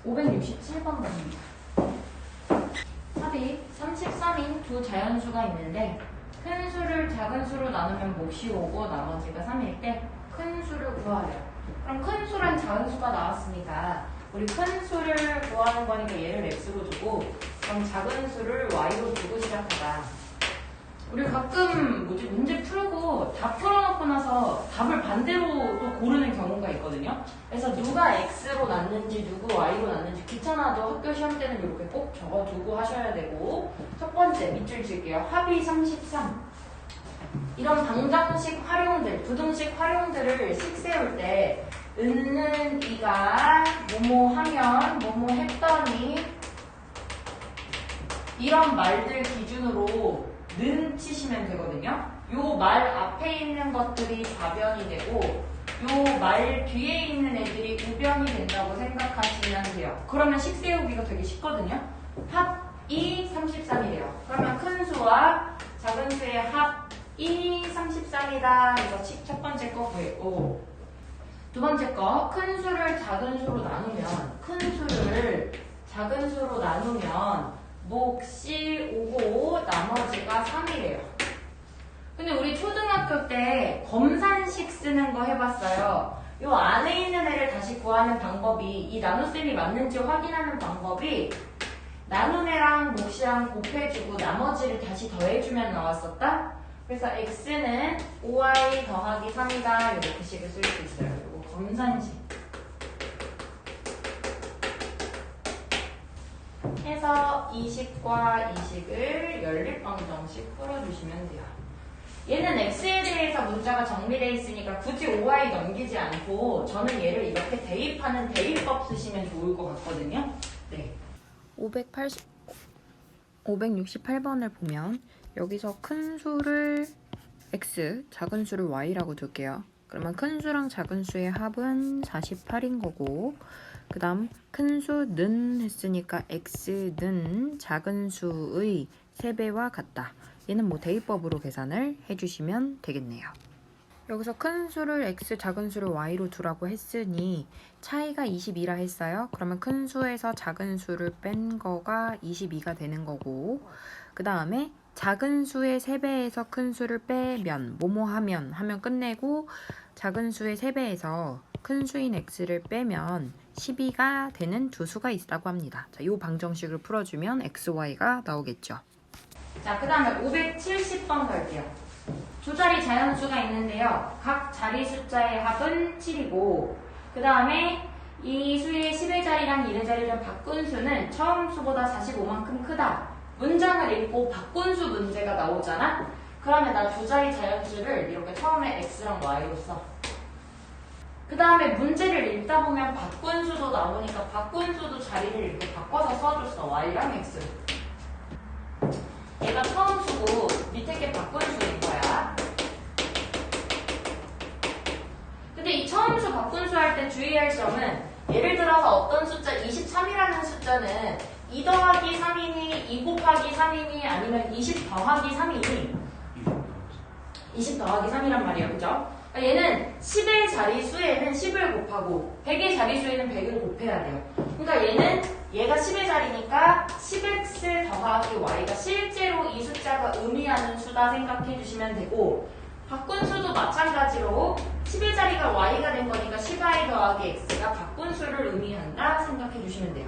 567번 답입니다. 합이 33인 두 자연수가 있는데 큰 수를 작은 수로 나누면 몫이 5고 나머지가 3일 때 큰 수를 구하래요. 그럼 큰 수랑 작은 수가 나왔으니까 우리 큰 수를 구하는 거니까 얘를 x로 두고 그럼 작은 수를 y로 두고 시작하자. 우리 가끔 문제 풀고 다 풀어놓고 나서 답을 반대로 또 고르는 경우가 있거든요. 그래서 누가 x로 났는지 누구 y로 났는지 귀찮아도 학교 시험 때는 이렇게 꼭 적어두고 하셔야 되고. 첫 번째 밑줄 칠게요. 합이 33. 이런 방정식 활용들, 부등식 활용들을 식 세울 때 은는 이가 뭐뭐 하면 뭐뭐 했더니 이런 말들 기준으로 는 치시면 되거든요. 요 말 앞에 있는 것들이 좌변이 되고 요 말 뒤에 있는 애들이 우변이 된다고 생각하시면 돼요. 그러면 식 세우기가 되게 쉽거든요. 합이 33이래요. 그러면 큰 수와 작은 수의 합이 33이다. 이거 첫 번째 거 구했고, 두 번째 거 큰 수를 작은 수로 나누면 큰 수를 작은 수로 나누면 몫이 5고 나머지가 3이래요. 근데 우리 초등학교 때 검산식 쓰는 거 해봤어요. 요 안에 있는 애를 다시 구하는 방법이, 이 나눗셈이 맞는지 확인하는 방법이 나눈 애랑 몫이랑 곱해주고 나머지를 다시 더해주면 나왔었다. 그래서 x는 5y 더하기 3이다. 이렇게 식을 쓸 수 있어요. 이거 검산식 해서 이 식과 이 식을 연립방정식 풀어주시면 돼요. 얘는 x에 대해서 문자가 정리되어 있으니까 굳이 5y 넘기지 않고 저는 얘를 이렇게 대입하는 대입법 쓰시면 좋을 것 같거든요. 네. 568번을 보면 여기서 큰 수를 x, 작은 수를 y라고 둘게요. 그러면 큰 수랑 작은 수의 합은 48인 거고, 그 다음 큰 수는 했으니까 x는 작은 수의 3배와 같다. 얘는 뭐 대입법으로 계산을 해주시면 되겠네요. 여기서 큰 수를 x, 작은 수를 y로 두라고 했으니 차이가 22라 했어요. 그러면 큰 수에서 작은 수를 뺀 거가 22가 되는 거고, 그 다음에 작은 수의 3배에서 큰 수를 빼면 뭐뭐 하면 끝내고, 작은 수의 3배에서 큰 수인 x를 빼면 12가 되는 두 수가 있다고 합니다. 자, 이 방정식을 풀어주면 x, y가 나오겠죠. 자, 그 다음에 570번 갈게요. 두 자리 자연수가 있는데요. 각 자리 숫자의 합은 7이고, 그 다음에 이 수의 10의 자리랑 1의 자리를 바꾼 수는 처음 수보다 45만큼 크다. 문장을 읽고 바꾼 수 문제가 나오잖아? 그러면 나 두 자리 자연수를 이렇게 처음에 x랑 y로 써. 그 다음에 문제를 읽다 보면 바꾼 수도 나오니까 바꾼 수도 자리를 이렇게 바꿔서 써줬어. y랑 x. 얘가 처음 수고 밑에 게 바꾼 수인 거야. 근데 이 처음 수 바꾼 수 할 때 주의할 점은, 예를 들어서 어떤 숫자 23이라는 숫자는 2 더하기 3이니 2 곱하기 3이니 아니면 20 더하기 3이니 20 더하기 3이란 말이에요. 그죠? 그러니까 얘는 10의 자리수에는 10을 곱하고 100의 자리수에는 100을 곱해야 돼요. 그러니까 얘가 10의 자리니까 10x 더하기 y가 실제로 이 숫자가 의미하는 수다 생각해 주시면 되고, 바꾼 수도 마찬가지로 10의 자리가 y가 된 거니까 10y 더하기 x가 바꾼 수를 의미한다 생각해 주시면 돼요.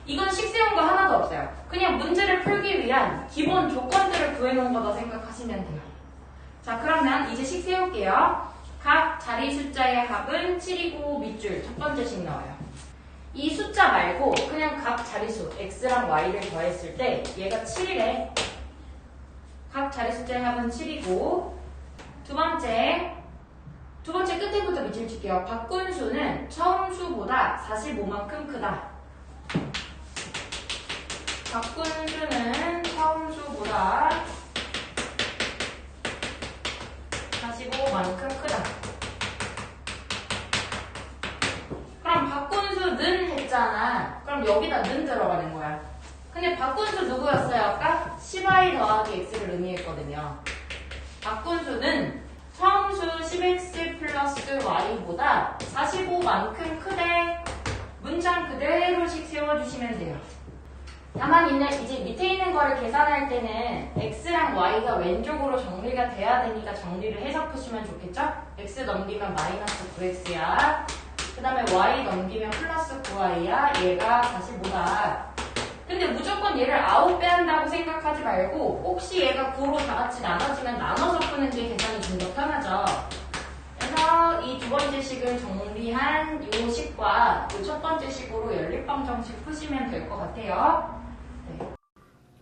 이건 식 세운 거 하나도 없어요. 그냥 문제를 풀기 위한 기본 조건들을 구해놓은 거다 생각하시면 돼요. 자, 그러면 이제 식 세울게요. 각 자리 숫자의 합은 7이고 밑줄 첫 번째 식 나와요. 이 숫자 말고 그냥 각 자리수 x랑 y를 더했을 때 얘가 7이래. 각 자리 숫자의 합은 7이고, 두 번째 끝에부터 밑줄 칠게요. 바꾼 수는 처음 수보다 45만큼 크다. 바꾼 수는 처음 수보다 45만큼 크다. 그럼 바꾼 수는 했잖아. 그럼 여기다 는 들어가는 거야. 근데 바꾼 수 누구였어요? 아까 10y 더하기 x를 의미했거든요. 바꾼 수는 처음 수 10x 플러스 y보다 45만큼 크대. 문장 그대로 식 세워주시면 돼요. 다만 이제 밑에 있는 거를 계산할 때는 x랑 y가 왼쪽으로 정리가 돼야 되니까 정리를 해서 푸시면 좋겠죠? x 넘기면 마이너스 9x야. 그 다음에 y 넘기면 플러스 9y야. 얘가 45다. 근데 무조건 얘를 아웃 빼한다고 생각하지 말고 혹시 얘가 9로 다 같이 나눠지면 나눠서 푸는 게 계산이 좀 더 편하죠. 그래서 이 두 번째 식을 정리한 이 식과 이 첫 번째 식으로 연립방정식 푸시면 될 것 같아요.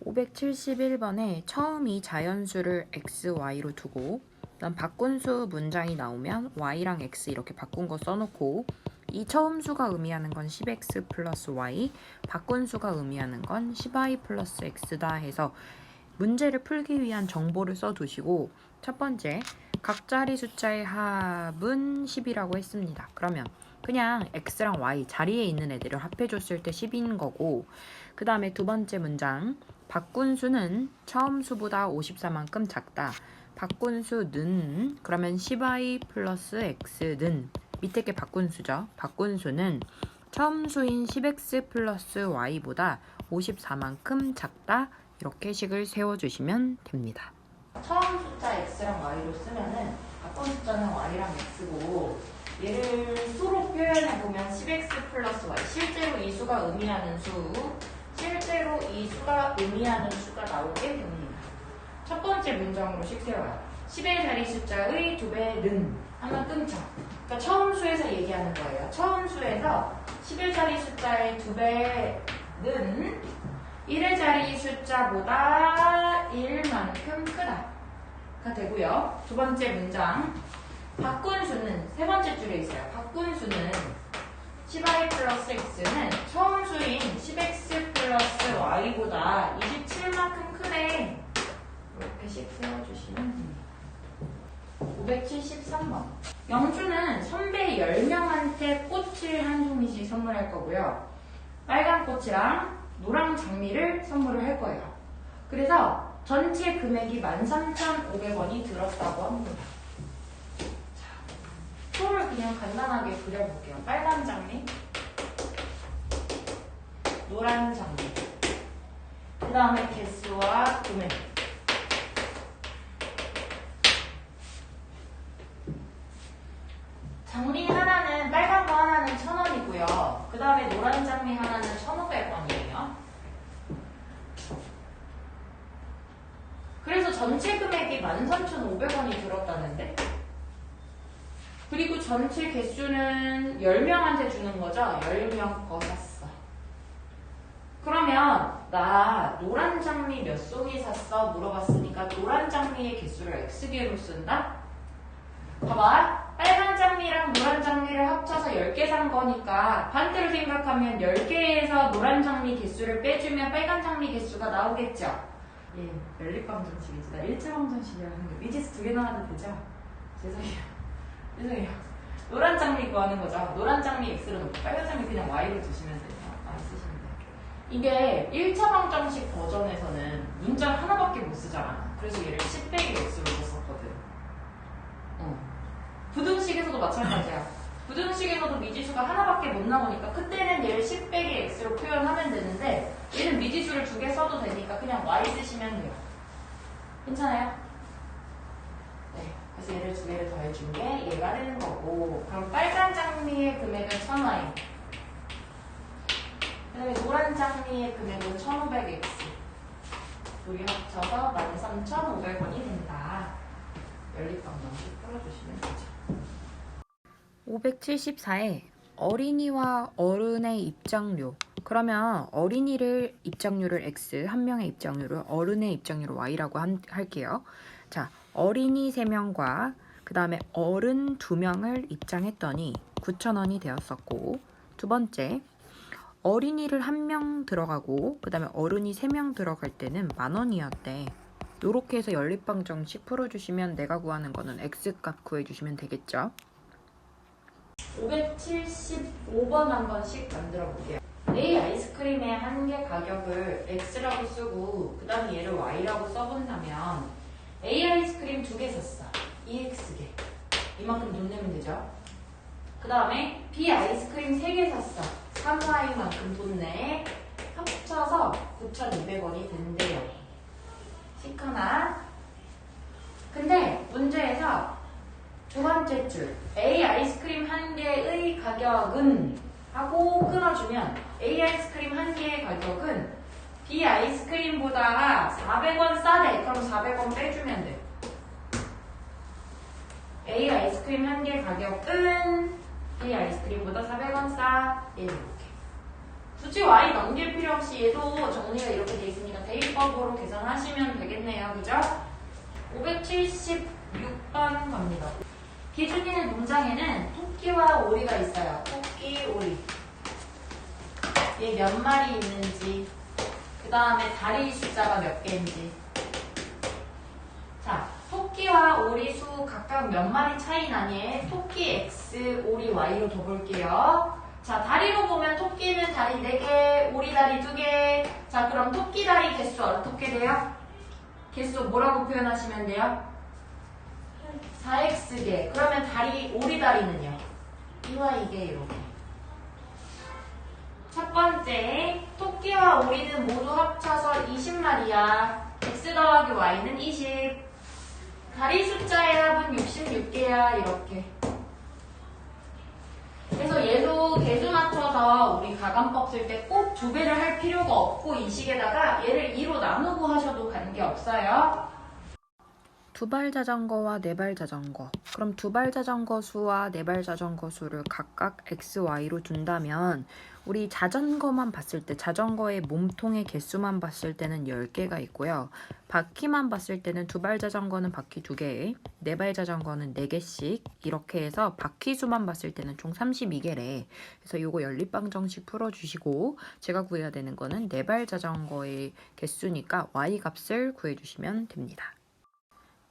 571번에 처음이 자연수를 x, y로 두고 그다음 바꾼수 문장이 나오면 y랑 x 이렇게 바꾼 거 써놓고 이 처음 수가 의미하는 건 10x 플러스 y, 바꾼수가 의미하는 건 10y 플러스 x다 해서 문제를 풀기 위한 정보를 써두시고 첫 번째, 각자리 숫자의 합은 10이라고 했습니다. 그러면 그냥 x랑 y 자리에 있는 애들을 합해줬을 때 10인 거고 그 다음에 두 번째 문장, 바꾼수는 처음 수보다 54만큼 작다. 바꾼수는 그러면 10y 플러스 x는 밑에 게 바꾼수죠. 바꾼수는 처음 수인 10x 플러스 y보다 54만큼 작다. 이렇게 식을 세워주시면 됩니다. 처음 숫자 x랑 y로 쓰면은 바꾼 숫자는 y랑 x고 얘를 수로 표현해보면 10x 플러스 y 실제로 이 수가 의미하는 수가 나오게 됩니다. 첫 번째 문장으로 식 세워요. 10의 자리 숫자의 2배는 하면 끊죠. 그러니까 처음 수에서 얘기하는 거예요. 처음 수에서 10의 자리 숫자의 2배는 1의 자리 숫자보다 1만큼 크다가 되고요. 두 번째 문장, 바꾼수는 세 번째 줄에 있어요. 바꾼수는 10y 플러스 x는 처음 수인 10x 플러스 y보다 27만큼 크네. 이렇게 식 세워주시면 됩니다. 573번. 영주는 선배 10명한테 꽃을 한 송이씩 선물할 거고요. 빨간 꽃이랑 노랑 장미를 선물을 할 거예요. 그래서 전체 금액이 13,500원이 들었다고 합니다. 표를 그냥 간단하게 그려볼게요. 빨간 장미, 노란 장미, 그 다음에 개수와 금액. 장미 하나는, 빨간 거 하나는 1,000원이고요. 그 다음에 노란 장미 하나는 1,500원이에요. 그래서 전체 금액이 13,500원이 들었다는데? 그리고 전체 개수는 10명한테 주는 거죠? 10명 거 샀어. 그러면 나 노란 장미 몇 송이 샀어? 물어봤으니까 노란 장미의 개수를 X개로 쓴다? 봐봐. 빨간 장미랑 노란 장미를 합쳐서 10개 산 거니까 반대로 생각하면 10개에서 노란 장미 개수를 빼주면 빨간 장미 개수가 나오겠죠? 예, 연립방정식이지. 나 1차 방정식이라는 게 미지수 2개 나와도 되죠? 죄송해요. 노란 장미 구하는 거죠. 노란 장미 X로 놓고 빨간 장미 그냥 Y로 두시면 돼요. 많이 쓰시면 돼요. 이게 1차 방정식 버전에서는 문장 하나밖에 못 쓰잖아. 그래서 얘를 10 빼기 X로 썼거든. 부등식에서도 마찬가지야. 부등식에서도 미지수가 하나밖에 못 나오니까 그때는 얘를 10 빼기 X로 표현하면 되는데 얘는 미지수를 2개 써도 되니까 그냥 Y 쓰시면 돼요. 괜찮아요? 네. 그래서 얘를 2개를 더해준 게 얘가 되는 거고, 그럼 빨간 장미의 금액은 1,000Y, 그 다음에 노란 장미의 금액은 1,500X, 둘이 합쳐서 13,500원이 된다. 연립방정식 풀어주시면 되죠. 574에 어린이와 어른의 입장료. 그러면 어린이를 입장료를 X, 한 명의 입장료를 어른의 입장료를 Y라고 할게요. 자, 어린이 3명과 그 다음에 어른 2명을 입장했더니 9,000원이 되었었고, 두 번째, 어린이를 1명 들어가고 그 다음에 어른이 3명 들어갈 때는 10,000원이었대. 이렇게 해서 연립방정식 풀어주시면 내가 구하는 거는 X값 구해주시면 되겠죠. 575번 한 번씩 만들어 볼게요. A 아이스크림의 한 개 가격을 X라고 쓰고 그 다음에 얘를 Y라고 써본다면 A 아이스크림 2개 샀어. 2X개. 이만큼 돈 내면 되죠. 그 다음에 B 아이스크림 3개 샀어. 3y만큼 돈 합쳐서 9,200원이 된대요. 시커나. 근데 문제에서 두 번째 줄 A 아이스크림 한 개의 가격은 하고 끊어주면 A 아이스크림 한 개의 가격은 B 아이스크림보다 400원 싸대. 그럼 400원 빼주면 돼. A 아이스크림 한 개 가격은 B 아이스크림보다 400원 싸. 이렇게. 굳이 Y 넘길 필요 없이 얘도 정리가 이렇게 돼 있으니까 대입법으로 계산하시면 되겠네요. 그죠? 576번 갑니다. 기준인의 농장에는 토끼와 오리가 있어요. 토끼, 오리. 얘 몇 마리 있는지, 그 다음에 다리 숫자가 몇 개인지. 자, 토끼와 오리 수 각각 몇 마리 차이 나니? 토끼 X, 오리 Y로 둬볼게요. 자, 다리로 보면 토끼는 다리 4개, 오리 다리 2개. 자, 그럼 토끼 다리 개수 어떻게 돼요? 개수 뭐라고 표현하시면 돼요? 4x개. 그러면 오리 다리는요? 이와 이게 이렇게. 첫 번째, 토끼와 오리는 모두 합쳐서 20마리야. x 더하기 y는 20. 다리 숫자의 합은 66개야. 이렇게. 그래서 얘도 개수 맞춰서 우리 가감법 쓸 때 꼭 2배를 할 필요가 없고 이 식에다가 얘를 2로 나누고 하셔도 관계없어요. 두발 자전거와 네발 자전거. 그럼 두발 자전거 수와 네발 자전거 수를 각각 x, y로 둔다면 우리 자전거만 봤을 때 자전거의 몸통의 개수만 봤을 때는 10개가 있고요. 바퀴만 봤을 때는 두발 자전거는 바퀴 2개, 네발 자전거는 4개씩 이렇게 해서 바퀴 수만 봤을 때는 총 32개래. 그래서 요거 연립방정식 풀어주시고 제가 구해야 되는 거는 네발 자전거의 개수니까 y 값을 구해주시면 됩니다.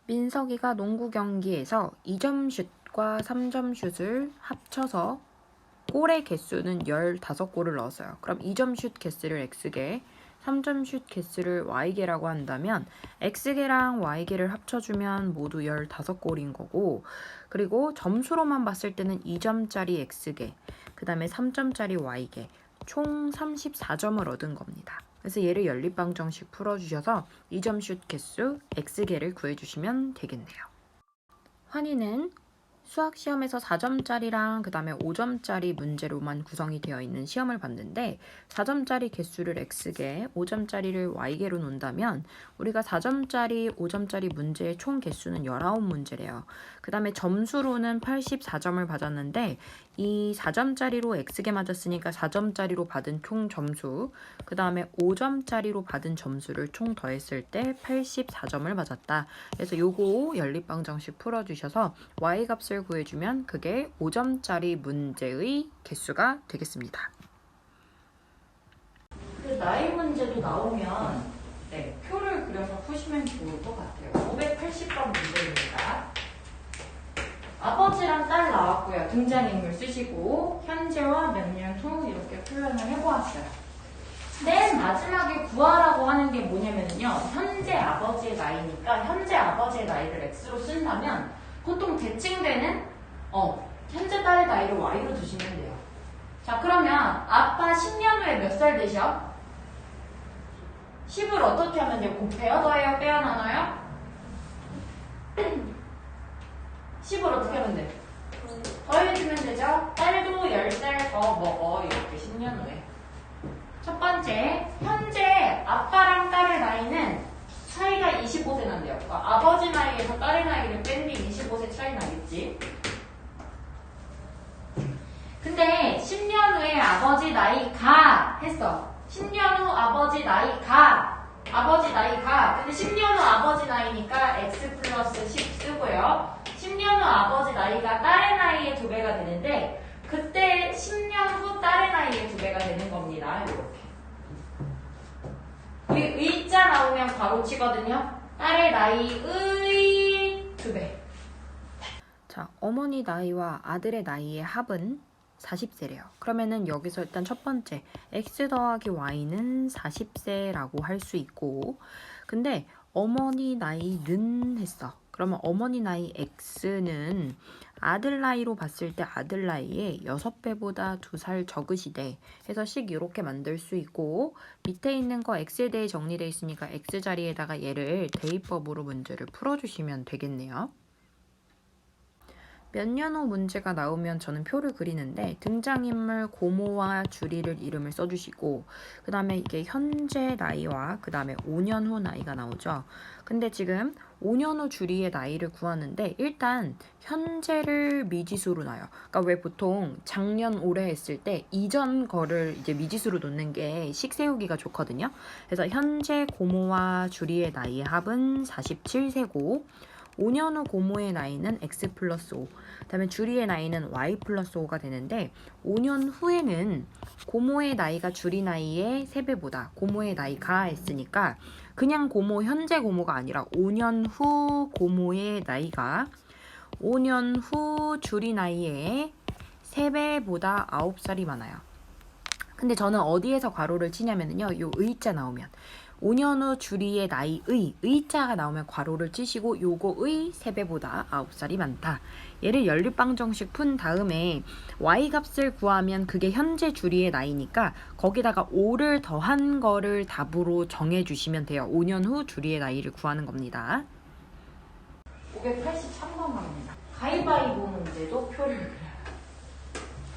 민석이가 농구 경기에서 2점 슛과 3점 슛을 합쳐서 골의 개수는 15골을 넣었어요. 그럼 2점 슛 개수를 x개, 3점 슛 개수를 y개라고 한다면 x개랑 y개를 합쳐주면 모두 15골인 거고, 그리고 점수로만 봤을 때는 2점짜리 x개, 그 다음에 3점짜리 y개, 총 34점을 얻은 겁니다. 그래서 얘를 연립방정식 풀어주셔서 2점 슛 개수 x개를 구해주시면 되겠네요. 환희는 수학시험에서 4점짜리랑 그 다음에 5점짜리 문제로만 구성이 되어 있는 시험을 봤는데 4점짜리 개수를 x개, 5점짜리를 y개로 놓는다면 우리가 4점짜리, 5점짜리 문제의 총 개수는 19문제래요. 그 다음에 점수로는 84점을 받았는데 이 4점짜리로 x개 맞았으니까 4점짜리로 받은 총 점수, 그 다음에 5점짜리로 받은 점수를 총 더했을 때 84점을 맞았다. 그래서 요거 연립방정식 풀어주셔서 y값을 구해주면 그게 5점짜리 문제의 개수가 되겠습니다. 그 나이 문제도 나오면 표를 그려서 푸시면 좋을 것 같아요. 580번 문제입니다. 아버지랑 딸 나왔고요. 등장인물 쓰시고 현재와 몇 년 후 이렇게 표현을 해보았어요. 맨 마지막에 구하라고 하는 게 뭐냐면요. 현재 아버지의 나이니까 현재 아버지의 나이를 x로 쓴다면 보통 대칭되는 현재 딸의 나이를 y로 두시면 돼요. 자, 그러면 아빠 10년 후에 몇 살 되셔? 10을 어떻게 하면 돼요? 곱해요? 더해요? 빼요? 나눠요? 10을 어떻게 하면 돼? 더해주면 되죠? 딸도 10살 더 먹어. 이렇게 10년 후에. 첫 번째, 현재 아빠랑 딸의 나이는 차이가 25세 난대요. 그러니까 아버지 나이에서 딸의 나이를 뺀 뒤 25세 차이 나겠지. 근데 10년 후에 아버지 나이가 했어. 10년 후 아버지 나이가. 근데 10년 후 아버지 나이니까 x 플러스 10 쓰고요. 10년 후 아버지 나이가 딸의 나이의 2배가 되는데 그때 10년 후 딸의 나이의 2배가 되는 겁니다. 이렇게. 우리 의자 나오면 바로 치거든요. 딸의 나이의 2배. 자, 어머니 나이와 아들의 나이의 합은 40세래요. 그러면은 여기서 일단 첫 번째 x 더하기 y는 40세라고 할 수 있고, 근데 어머니 나이는 했어. 그러면 어머니 나이 x는 아들 나이로 봤을 때 아들 나이에 6배보다 2살 적으시대 해서 식 이렇게 만들 수 있고, 밑에 있는 거 x에 대해 정리되어 있으니까 x 자리에다가 얘를 대입법으로 문제를 풀어주시면 되겠네요. 몇 년 후 문제가 나오면 저는 표를 그리는데, 등장인물 고모와 주리를 이름을 써주시고, 그 다음에 이게 현재 나이와 그 다음에 5년 후 나이가 나오죠. 근데 지금 5년 후 주리의 나이를 구하는데 일단 현재를 미지수로 놔요. 그러니까 왜 보통 작년 올해 했을 때 이전 거를 이제 미지수로 놓는 게 식 세우기가 좋거든요. 그래서 현재 고모와 주리의 나이의 합은 47세고, 5년 후 고모의 나이는 x 플러스 5, 그 다음에 주리의 나이는 y 플러스 5가 되는데, 5년 후에는 고모의 나이가 주리 나이의 3배보다 고모의 나이가 했으니까 그냥 고모, 현재 고모가 아니라 5년 후 고모의 나이가 5년 후 주리 나이의 3배보다 9살이 많아요. 근데 저는 어디에서 괄호를 치냐면요, 요 의자 나오면 5년 후 주리의 나이의 의자가 나오면 괄호를 치시고, 요거의 3배보다 9살이 많다. 얘를 연립방정식 푼 다음에 y 값을 구하면 그게 현재 주리의 나이니까 거기다가 5를 더한 거를 답으로 정해주시면 돼요. 5년 후 주리의 나이를 구하는 겁니다. 583번 갑니다. 가위바위보 문제도 표를 그려요.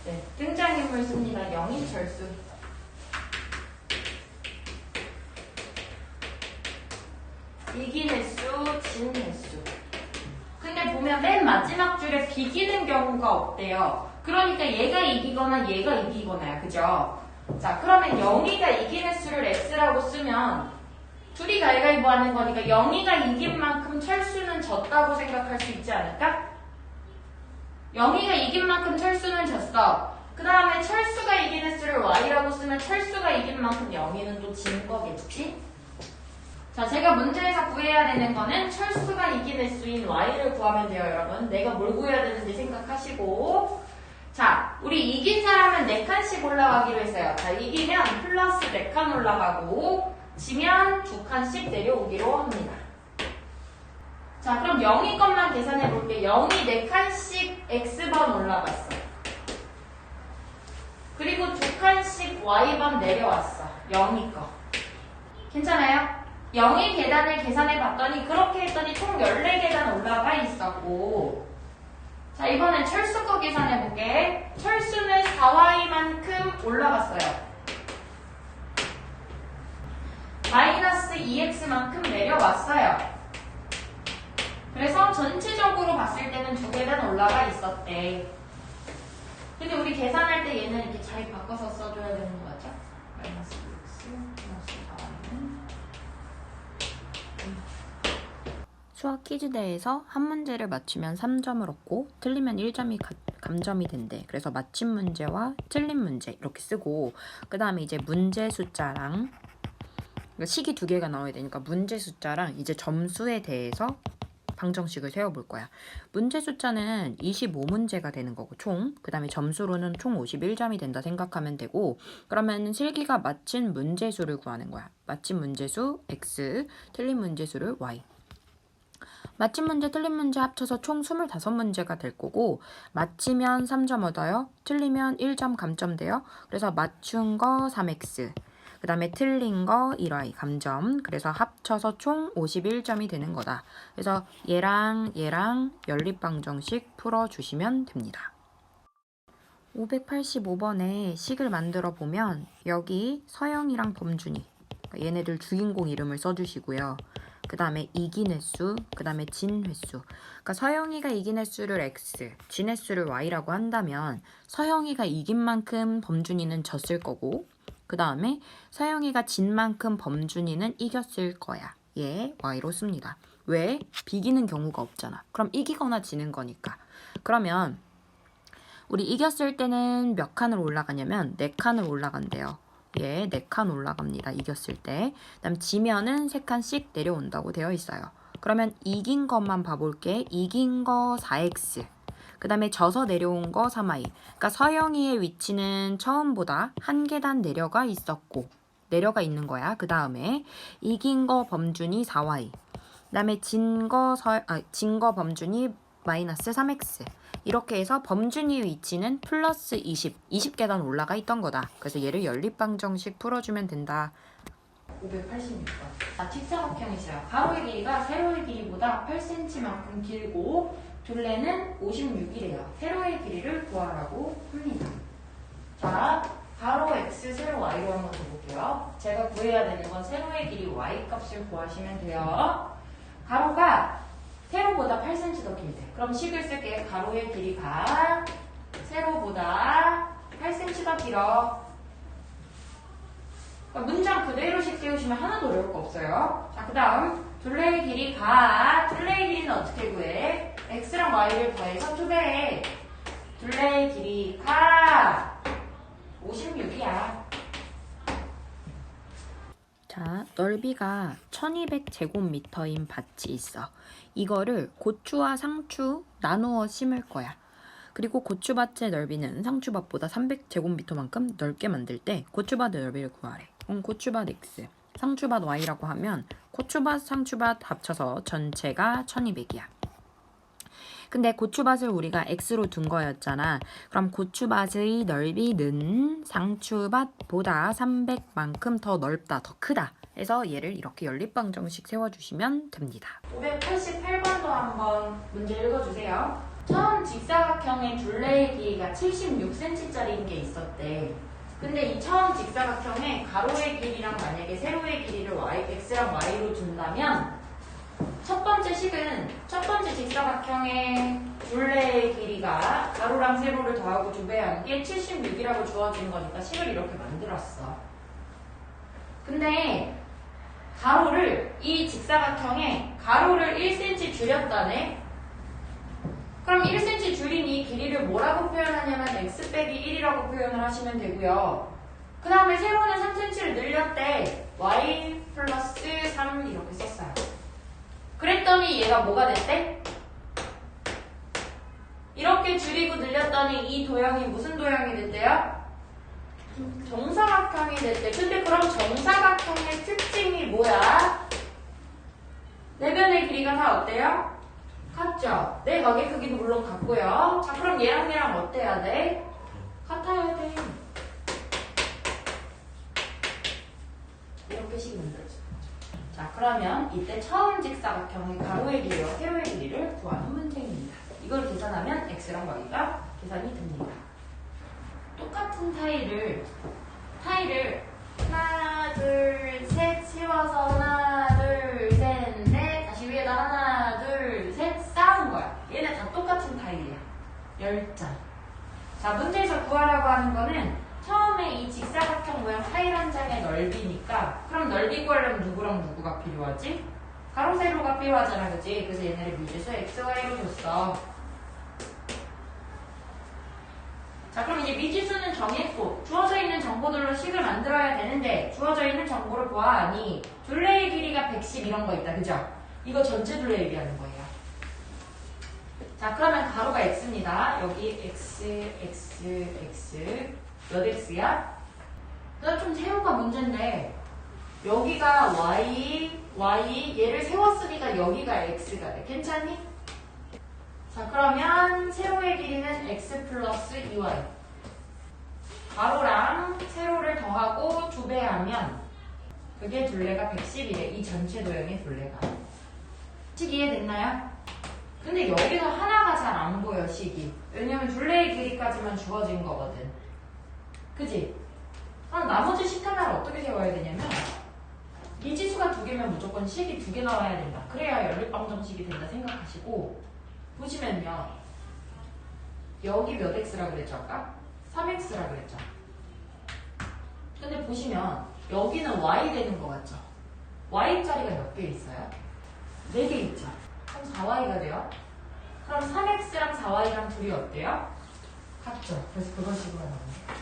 네, 등장인물 씁니다. 영희철수. 이긴 횟수, 진 횟수. 근데 보면 맨 마지막 줄에 비기는 경우가 없대요. 그러니까 얘가 이기거나 얘가 이기거나요. 그죠? 자, 그러면 영희가 이긴 횟수를 x라고 쓰면 둘이 가위바위보 하는 거니까 영희가 이긴 만큼 철수는 졌다고 생각할 수 있지 않을까? 영희가 이긴 만큼 철수는 졌어. 그 다음에 철수가 이긴 횟수를 y라고 쓰면 철수가 이긴 만큼 영희는 또 진 거겠지? 자, 제가 문제에서 구해야 되는 거는 철수가 이긴 횟수인 y를 구하면 돼요, 여러분. 내가 뭘 구해야 되는지 생각하시고. 자, 우리 이긴 사람은 4칸씩 올라가기로 했어요. 자, 이기면 플러스 4칸 올라가고, 지면 2칸씩 내려오기로 합니다. 자, 그럼 0이 것만 계산해 볼게. 0이 4칸씩 x번 올라갔어. 그리고 2칸씩 y번 내려왔어. 0이 거. 괜찮아요? 0의 계단을 계산해 봤더니 그렇게 했더니 총 14계단 올라가 있었고, 자, 이번엔 철수 거 계산해 볼게. 철수는 4y만큼 올라갔어요. 마이너스 2x만큼 내려왔어요. 그래서 전체적으로 봤을 때는 2계단 올라가 있었대. 근데 우리 계산할 때 얘는 이렇게 잘 바꿔서 써줘야 되는 거 맞죠? 마이너스 2x 플러스 4y는 수학 퀴즈대에서 한 문제를 맞추면 3점을 얻고 틀리면 1점이 감점이 된대. 그래서 맞힌 문제와 틀린 문제 이렇게 쓰고, 그 다음에 이제 문제 숫자랑, 그러니까 식이 2개가 나와야 되니까 문제 숫자랑 이제 점수에 대해서 방정식을 세워볼 거야. 문제 숫자는 25문제가 되는 거고 총, 그 다음에 점수로는 총 51점이 된다 생각하면 되고, 그러면 실기가 맞힌 문제수를 구하는 거야. 맞힌 문제수 x, 틀린 문제수를 y. 맞힌 문제, 틀린 문제 합쳐서 총 25문제가 될 거고, 맞히면 3점 얻어요. 틀리면 1점 감점돼요. 그래서 맞춘 거 3x, 그 다음에 틀린 거 1y 감점. 그래서 합쳐서 총 51점이 되는 거다. 그래서 얘랑 얘랑 연립방정식 풀어주시면 됩니다. 585번에 식을 만들어 보면 여기 서영이랑 범준이, 그러니까 얘네들 주인공 이름을 써주시고요. 그 다음에 이긴 횟수, 그 다음에 진 횟수. 그러니까 서영이가 이긴 횟수를 x, 진 횟수를 y라고 한다면 서영이가 이긴 만큼 범준이는 졌을 거고, 그 다음에 서영이가 진 만큼 범준이는 이겼을 거야. 얘 y로 씁니다. 왜? 비기는 경우가 없잖아. 그럼 이기거나 지는 거니까. 그러면 우리 이겼을 때는 몇 칸을 올라가냐면 4칸을 올라간대요. 얘 4칸 올라갑니다. 이겼을 때. 그 다음 지면은 3칸씩 내려온다고 되어 있어요. 그러면 이긴 것만 봐볼게. 이긴 거 4x. 그 다음에 져서 내려온 거 3y. 그러니까 서영이의 위치는 처음보다 한 계단 내려가 있었고, 내려가 있는 거야. 그 다음에 이긴 거 범준이 4y. 그 다음에 진 거 범준이 마이너스 3x. 이렇게 해서 범준이의 위치는 플러스 20계단 올라가 있던 거다. 그래서 얘를 연립방정식 풀어주면 된다. 586번. 직사각형이죠. 가로의 길이가 세로의 길이보다 8cm만큼 길고 둘레는 56이래요. 세로의 길이를 구하라고 합니다. 자, 가로 x, 세로 y로 한번 해볼게요. 제가 구해야 되는 건 세로의 길이 y 값을 구하시면 돼요. 가로가 세로보다 8cm 더 길대. 그럼 식을 쓸게. 가로의 길이가 세로보다 8cm 더 길어. 그러니까 문장 그대로씩 세우시면 하나도 어려울 거 없어요. 자, 그 다음 둘레의 길이가, 둘레의 길이는 어떻게 구해? x랑 y를 더해서 2배에 둘레의 길이가 56이야. 자, 넓이가 1200제곱미터인 밭이 있어. 이거를 고추와 상추 나누어 심을 거야. 그리고 고추밭의 넓이는 상추밭보다 300제곱미터만큼 넓게 만들 때 고추밭의 넓이를 구하래. 그럼 고추밭 x, 상추밭 y라고 하면 고추밭, 상추밭 합쳐서 전체가 1200이야. 근데 고추밭을 우리가 x로 둔 거였잖아. 그럼 고추밭의 넓이는 상추밭보다 300만큼 더 넓다, 더 크다. 그래서 얘를 이렇게 연립방정식 세워주시면 됩니다. 588번도 한번 문제 읽어주세요. 처음 직사각형의 둘레의 길이가 76cm짜리인 게 있었대. 근데 이 처음 직사각형의 가로의 길이랑 만약에 세로의 길이를 x랑 y로 준다면 첫 번째 식은 첫 번째 직사각형의 둘레의 길이가 가로랑 세로를 더하고 2배한 게 76이라고 주어진 거니까 식을 이렇게 만들었어. 근데 가로를 이 직사각형에 가로를 1cm 줄였다네. 그럼 1cm 줄인 이 길이를 뭐라고 표현하냐면 x 빼기 1이라고 표현을 하시면 되고요. 그 다음에 세로는 3cm를 늘렸대. y 플러스 3 이렇게 썼어요. 그랬더니 얘가 뭐가 됐대? 이렇게 줄이고 늘렸더니 이 도형이 무슨 도형이 됐대요? 정사각형이 됐대. 근데 그럼 정사각형의 특징이 뭐야? 내변의 길이가 다 어때요? 같죠? 내 가게 크기도 물론 같고요. 자, 그럼 얘랑 얘랑 어때야 돼? 같아야 돼. 이렇게 식이 만들어져. 자, 그러면 이때 처음 직사각형의 가로의 길이와 세로의 길이를 구하는 문제입니다. 이걸 계산하면 x랑 y가 계산이 됩니다. 똑같은 타일을 하나, 둘, 셋 씌워서 하나, 둘, 셋, 넷 다시 위에다 하나, 둘, 셋 쌓은 거야. 얘네 다 똑같은 타일이야. 10장. 자, 문제에서 구하라고 하는 거는 처음에 이 직사각형 모양 타일 한 장의 넓이니까 그럼 넓이 구하려면 누구랑 누구가 필요하지? 가로, 세로가 필요하잖아, 그치? 그래서 얘네를 미지수 x, y로 줬어. 자, 그럼 이제 미지수는 정했고 주어져 있는 정보들로 식을 만들어야 되는데 주어져 있는 정보를 보아하니 둘레의 길이가 110 이런 거 있다, 그죠? 이거 전체 둘레 얘기하는 거예요. 자, 그러면 가로가 x입니다. 여기 x 몇 x야? 그래서 좀 세우가 문제인데 여기가 y 얘를 세웠으니까 여기가 x가 돼. 괜찮니? 자, 그러면 세로의 길이는 x 플러스 2y. 가로랑 세로를 더하고 2배하면 그게 둘레가 110이래. 이 전체 도형의 둘레가. 식 이해됐나요? 근데 여기서 하나가 잘 안 보여, 식이. 왜냐면 둘레의 길이까지만 주어진 거거든. 그지? 그럼 나머지 식 하나를 어떻게 세워야 되냐면 미지수가 2개면 무조건 식이 2개 나와야 된다. 그래야 연립방정식이 된다 생각하시고 보시면요. 여기 몇 x라 그랬죠 아까? 3x라 그랬죠. 근데 보시면 여기는 y 되는 거 같죠? y자리가 몇 개 있어요? 4개 있죠. 그럼 4y가 돼요. 그럼 3x랑 4y랑 둘이 어때요? 같죠. 그래서 그런 식으로 나옵니다.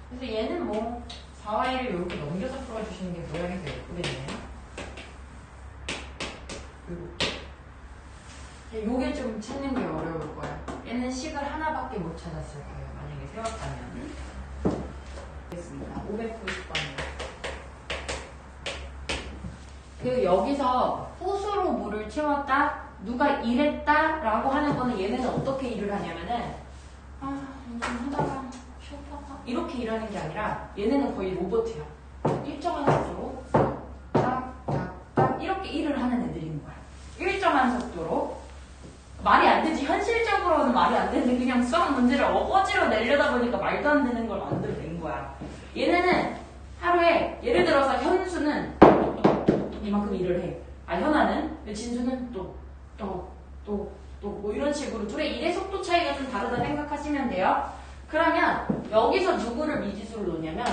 그래서 얘는 뭐 4y를 이렇게 넘겨서 풀어주시는 게 모양이 더 예쁘겠네요. 요게 좀 찾는 게 어려울 거야. 얘는 식을 하나밖에 못 찾았을 거예요. 만약에 세웠다면. 됐습니다. 590번이요. 그 여기서 호수로 물을 뭘 채웠다, 누가 일했다 라고 하는 거는 얘네는 어떻게 일을 하냐면은 좀 하다가 쉬었다가 이렇게 일하는 게 아니라 얘네는 거의 로봇이야. 일정한 속도로 딱딱딱 이렇게 일을 하는 애들인 거야. 일정한 속도로. 말이 안 되지. 현실적으로는 말이 안 되는데 그냥 수학 문제를 어거지로 내려다 보니까 말도 안 되는 걸 만들어낸 거야. 얘네는 하루에 예를 들어서 현수는 이만큼 일을 해. 현아는, 진수는 또 뭐 이런 식으로 둘의 일의 속도 차이가 좀 다르다 생각하시면 돼요. 그러면 여기서 누구를 미지수로 놓냐면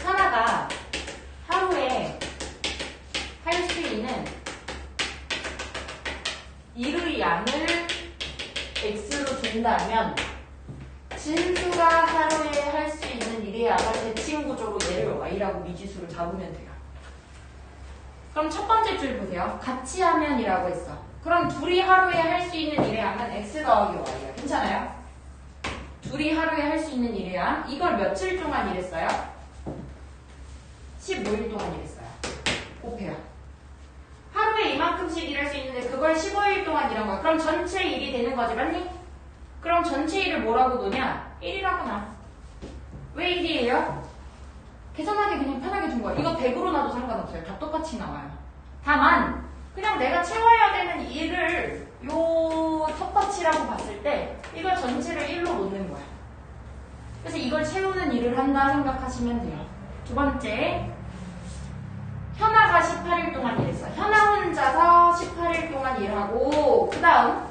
하나가 하루에 할 수 있는 일의 양을 x로 준다면 진수가 하루에 할 수 있는 일의 양을 대칭구조로 얘를 y라고 미지수를 잡으면 돼요. 그럼 첫 번째 줄 보세요. 같이 하면이라고 했어. 그럼 둘이 하루에 할 수 있는 일의 양은 x 더하기 y야. 괜찮아요? 둘이 하루에 할 수 있는 일의 양. 이걸 며칠 동안 일했어요? 15일 동안 일했어요. 곱해요. 하루에 이만큼씩 일할 수 있는데 그걸 15일 동안 일한 거야. 그럼 전체 일이 되는 거지, 맞니? 그럼 전체 일을 뭐라고 놓냐? 1이라고 놔. 왜 1이에요? 계산하기 그냥 편하게 준 거야. 이거 100으로 놔도 상관없어요. 다 똑같이 나와요. 다만 그냥 내가 채워야 되는 일을 요 텃밭이라고 봤을 때 이걸 전체를 1로 놓는 거야. 그래서 이걸 채우는 일을 한다 생각하시면 돼요. 두 번째, 현아가 18일 동안 일했어. 현아 혼자서 18일 동안 일하고 그 다음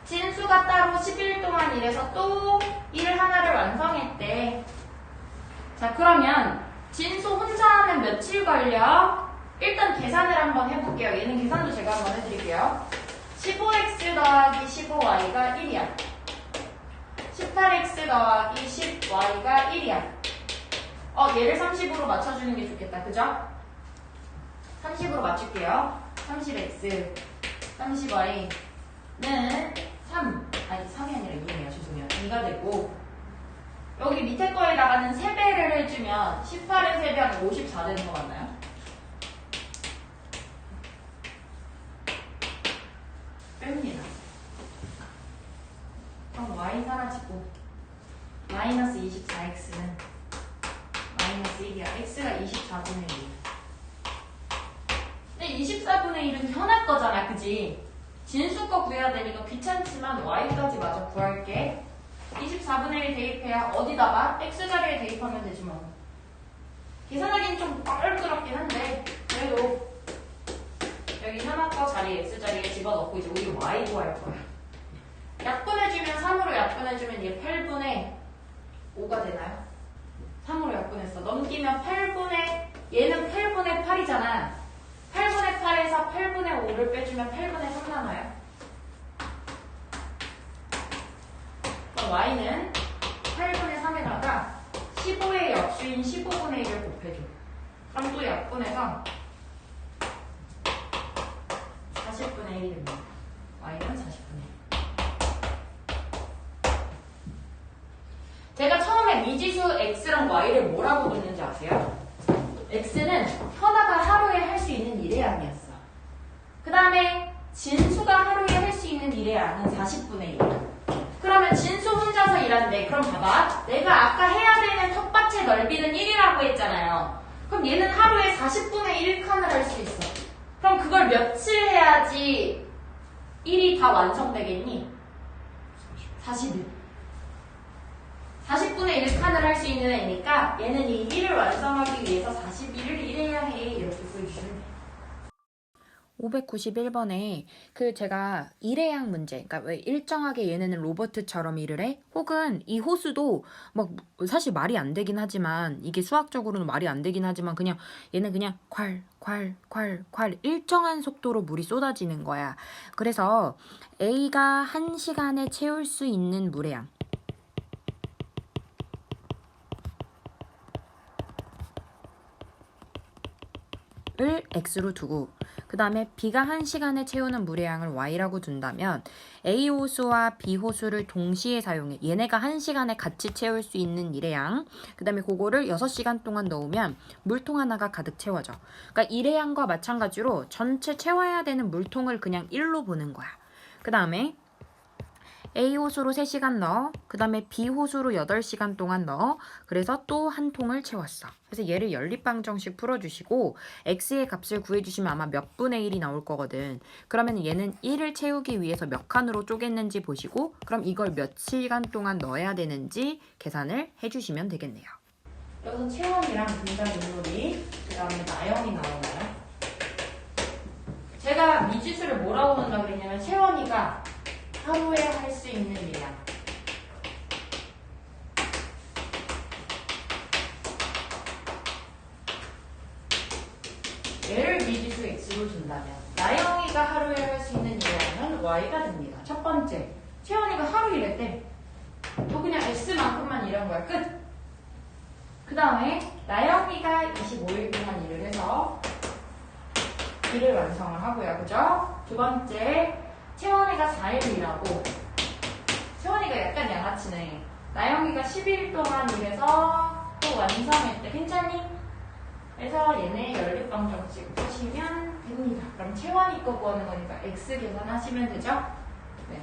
진수가 따로 10일 동안 일해서 또 일 하나를 완성했대. 자, 그러면 진수 혼자 하면 며칠 걸려? 일단 계산을 한번 해볼게요. 얘는 계산도 제가 한번 해드릴게요. 15x 더하기 15y가 1이야. 18x 더하기 10y가 1이야. 얘를 30으로 맞춰주는 게 좋겠다. 그죠? 30으로 맞출게요. 30x, 30y는 3이 아니라 2네요. 죄송해요. 2가 되고 여기 밑에 거에다가는 3배를 해주면 18을 3배하면 54 되는 거 맞나요? 뺍니다. 그럼 y 사라지고 마이너스 24x는 마이너스 1이야. x가 24분의 1. 근데 24분의 1은 현아 거잖아. 그지? 진수 거 구해야 되니까 귀찮지만 y까지 마저 구할게. 24분의 1 대입해야 어디다가 x자리에 대입하면 되지 뭐. 계산하기는 좀 껄끄럽긴 한데 그래도 여기 현아 거 자리에 x자리에 집어넣고 이제 우리 y 구할 거야. 약분해주면 3으로 약분해주면 얘 8분의 5가 되나요? 3으로 약분했어. 넘기면 8분의 얘는 8분의 8이잖아. 8분의 8에서 8분의 5를 빼주면 8분의 3 나와요. 그럼 y는 8분의 3에다가 15의 역수인 15분의 1을 곱해줘. 그럼 또 약분해서 40분의 1이 됩니다. y는 40분의 1. 제가 처음에 미지수 x랑 y를 뭐라고 뒀는지 아세요? x는 현아가 하루에 할 수 있는 일의 양이었어. 그 다음에 진수가 하루에 할 수 있는 일의 양은 40분의 1. 그러면 진수 혼자서 일한대. 그럼 봐봐. 내가 아까 해야 되는 텃밭의 넓이는 1이라고 했잖아요. 그럼 얘는 하루에 40분의 1칸을 할 수 있어. 그럼 그걸 며칠 해야지 1이 다 완성되겠니? 40일. 40분의 1칸을 할 수 있는 애니까 얘는 이 1을 완성하기 위해서 41을 일해야 해. 이렇게 보여주시면 돼. 591번에 제가 일의 양 문제, 그러니까 왜 일정하게 얘네는 로버트처럼 일을 해? 혹은 이 호수도 막 사실 말이 안 되긴 하지만 이게 수학적으로는 말이 안 되긴 하지만 그냥 얘는 그냥 콸 일정한 속도로 물이 쏟아지는 거야. 그래서 A가 1시간에 채울 수 있는 물의 양 을 x로 두고 그 다음에 B가 1시간에 채우는 물의 양을 Y라고 둔다면 A 호수와 B 호수를 동시에 사용해. 얘네가 1시간에 같이 채울 수 있는 일회양. 그 다음에 그거를 6시간 동안 넣으면 물통 하나가 가득 채워져. 그러니까 일회양과 마찬가지로 전체 채워야 되는 물통을 그냥 1로 보는 거야. 그 다음에 A 호수로 3시간 넣어. 그 다음에 B 호수로 8시간 동안 넣어. 그래서 또 한 통을 채웠어. 그래서 얘를 연립방정식 풀어주시고 X의 값을 구해주시면 아마 몇 분의 1이 나올 거거든. 그러면 얘는 1을 채우기 위해서 몇 칸으로 쪼갰는지 보시고 그럼 이걸 몇 시간 동안 넣어야 되는지 계산을 해주시면 되겠네요. 여기서 채원이랑 분자물놀이, 그 다음에 나영이 나오나요? 제가 미지수를 뭐라고 한다고 그랬냐면 채원이가 하루에 할 수 있는 일량. 얘를 미지수 x로 준다면 나영이가 하루에 할 수 있는 일량은 y가 됩니다. 첫 번째, 채원이가 하루 일했대. 또 그냥 x만큼만 일한 거야. 끝. 그 다음에 나영이가 25일 동안 일을 해서 일을 완성을 하고요. 그죠? 두 번째, 채원이가 4일 일하고 채원이가 약간 양아치네. 나영이가 10일 동안 일해서 또 완성했대. 괜찮니? 그래서 얘네 연립방정식 푸시면 됩니다. 그럼 채원이 거 구하는 거니까 x 계산하시면 되죠? 네.